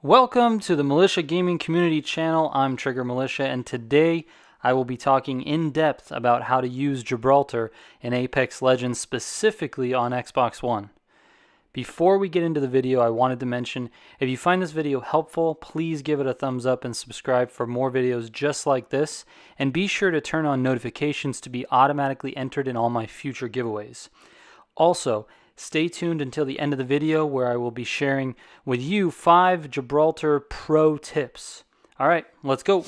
Welcome to the Militia Gaming Community Channel. I'm Trigger Militia, and today I will be talking in depth about how to use Gibraltar in Apex Legends, specifically on Xbox One. Before we get into the video, I wanted to mention, if you find this video helpful, please give it a thumbs up and subscribe for more videos just like this, and be sure to turn on notifications to be automatically entered in all my future giveaways. Also, stay tuned until the end of the video where I will be sharing with you 5 Gibraltar Pro tips. Alright, let's go.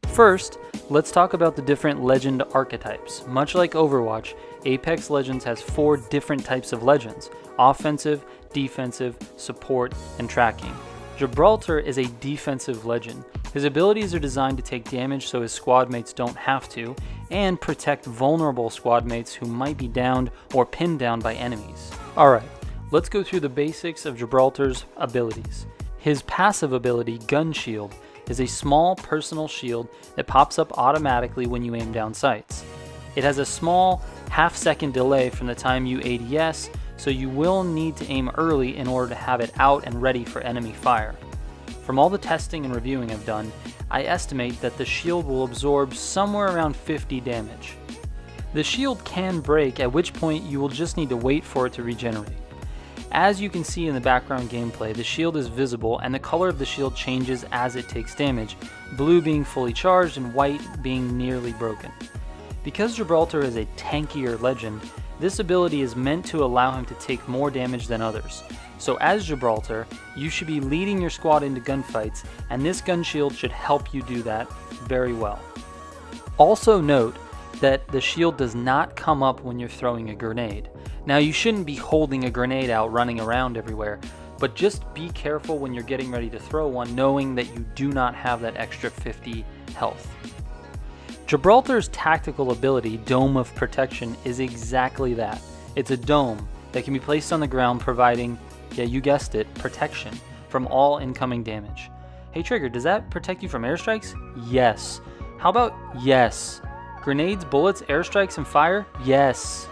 First, let's talk about the different legend archetypes. Much like Overwatch, Apex Legends has 4 different types of legends: offensive, defensive, support, and tracking. Gibraltar is a defensive legend. His abilities are designed to take damage so his squad mates don't have to, and protect vulnerable squad mates who might be downed or pinned down by enemies. Alright, let's go through the basics of Gibraltar's abilities. His passive ability, Gun Shield, is a small personal shield that pops up automatically when you aim down sights. It has a small half-second delay from the time you ADS, so you will need to aim early in order to have it out and ready for enemy fire. From all the testing and reviewing I've done, I estimate that the shield will absorb somewhere around 50 damage. The shield can break, at which point you will just need to wait for it to regenerate. As you can see in the background gameplay, the shield is visible and the color of the shield changes as it takes damage, blue being fully charged and white being nearly broken. Because Gibraltar is a tankier legend, this ability is meant to allow him to take more damage than others. So as Gibraltar, you should be leading your squad into gunfights, and this gun shield should help you do that very well. Also note that the shield does not come up when you're throwing a grenade. Now, you shouldn't be holding a grenade out running around everywhere, but just be careful when you're getting ready to throw one, knowing that you do not have that extra 50 health. Gibraltar's tactical ability, Dome of Protection, is exactly that. It's a dome that can be placed on the ground, providing, yeah, you guessed it, protection from all incoming damage. Hey Trigger, does that protect you from airstrikes? Yes. How about yes? Grenades, bullets, airstrikes, and fire? Yes.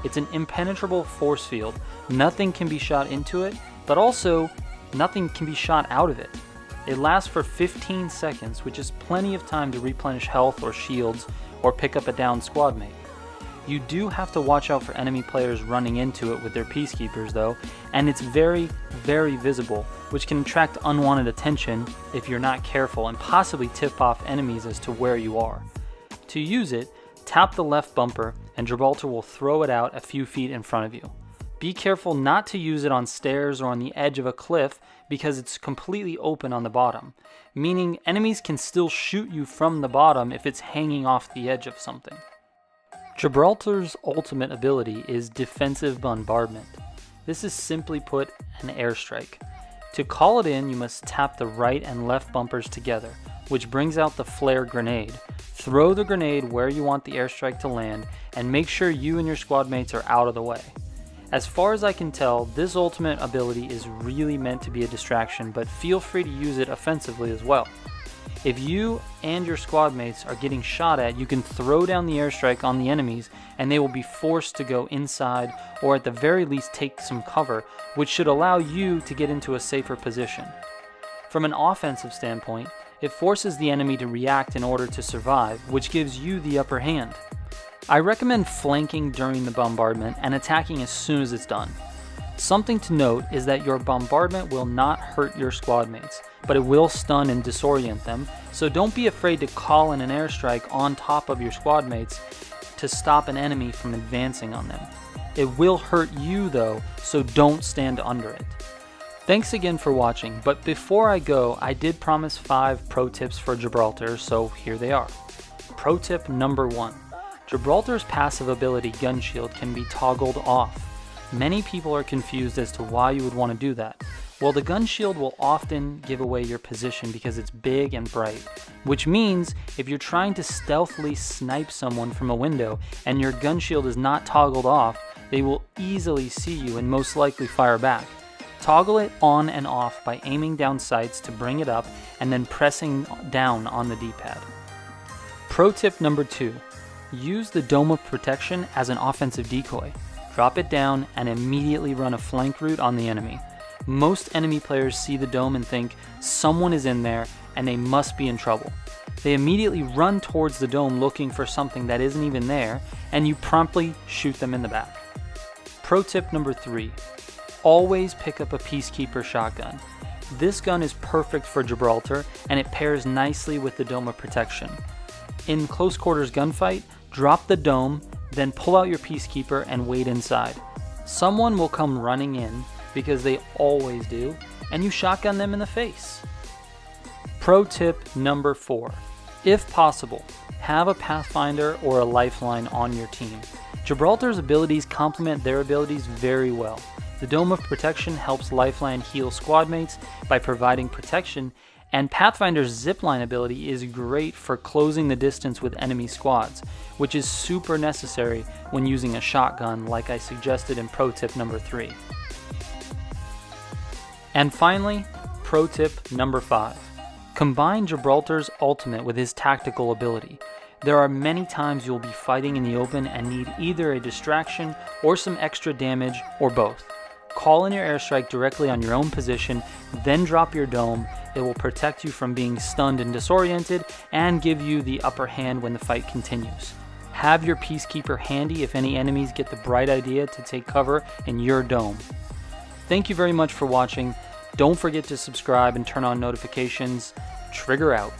It's an impenetrable force field. Nothing can be shot into it, but also nothing can be shot out of it. It lasts for 15 seconds, which is plenty of time to replenish health or shields or pick up a downed squad mate. You do have to watch out for enemy players running into it with their peacekeepers though, and it's very, very visible, which can attract unwanted attention if you're not careful and possibly tip off enemies as to where you are. To use it, tap the left bumper and Gibraltar will throw it out a few feet in front of you. Be careful not to use it on stairs or on the edge of a cliff because it's completely open on the bottom, meaning enemies can still shoot you from the bottom if it's hanging off the edge of something. Gibraltar's ultimate ability is Defensive Bombardment. This is simply put an airstrike. To call it in, you must tap the right and left bumpers together, which brings out the flare grenade. Throw the grenade where you want the airstrike to land, and make sure you and your squad mates are out of the way. As far as I can tell, this ultimate ability is really meant to be a distraction, but feel free to use it offensively as well. If you and your squad mates are getting shot at, you can throw down the airstrike on the enemies and they will be forced to go inside or at the very least take some cover, which should allow you to get into a safer position. From an offensive standpoint, it forces the enemy to react in order to survive, which gives you the upper hand. I recommend flanking during the bombardment and attacking as soon as it's done. Something to note is that your bombardment will not hurt your squad mates, but it will stun and disorient them, so don't be afraid to call in an airstrike on top of your squad mates to stop an enemy from advancing on them. It will hurt you though, so don't stand under it. Thanks again for watching, but before I go, I did promise 5 pro tips for Gibraltar, so here they are. Pro tip number 1. Gibraltar's passive ability, Gun Shield, can be toggled off. Many people are confused as to why you would want to do that. Well, the gun shield will often give away your position because it's big and bright, which means if you're trying to stealthily snipe someone from a window and your gun shield is not toggled off, they will easily see you and most likely fire back. Toggle it on and off by aiming down sights to bring it up and then pressing down on the D-pad. Pro tip number 2. Use the Dome of Protection as an offensive decoy. drop it down, and immediately run a flank route on the enemy. Most enemy players see the dome and think someone is in there and they must be in trouble. They immediately run towards the dome looking for something that isn't even there, and you promptly shoot them in the back. Pro tip number 3, always pick up a Peacekeeper shotgun. This gun is perfect for Gibraltar and it pairs nicely with the dome of protection. In close quarters gunfight, drop the dome, then pull out your Peacekeeper and wait inside. Someone will come running in, because they always do, and you shotgun them in the face. Pro tip number 4, if possible, have a Pathfinder or a Lifeline on your team. Gibraltar's abilities complement their abilities very well. The Dome of Protection helps Lifeline heal squad mates by providing protection, and Pathfinder's Zipline ability is great for closing the distance with enemy squads, which is super necessary when using a shotgun like I suggested in pro tip number 3. And finally, pro tip number 5. Combine Gibraltar's ultimate with his tactical ability. There are many times you'll be fighting in the open and need either a distraction or some extra damage or both. Call in your airstrike directly on your own position, then drop your dome. It will protect you from being stunned and disoriented and give you the upper hand when the fight continues. Have your Peacekeeper handy if any enemies get the bright idea to take cover in your dome. Thank you very much for watching. Don't forget to subscribe and turn on notifications. Trigger out.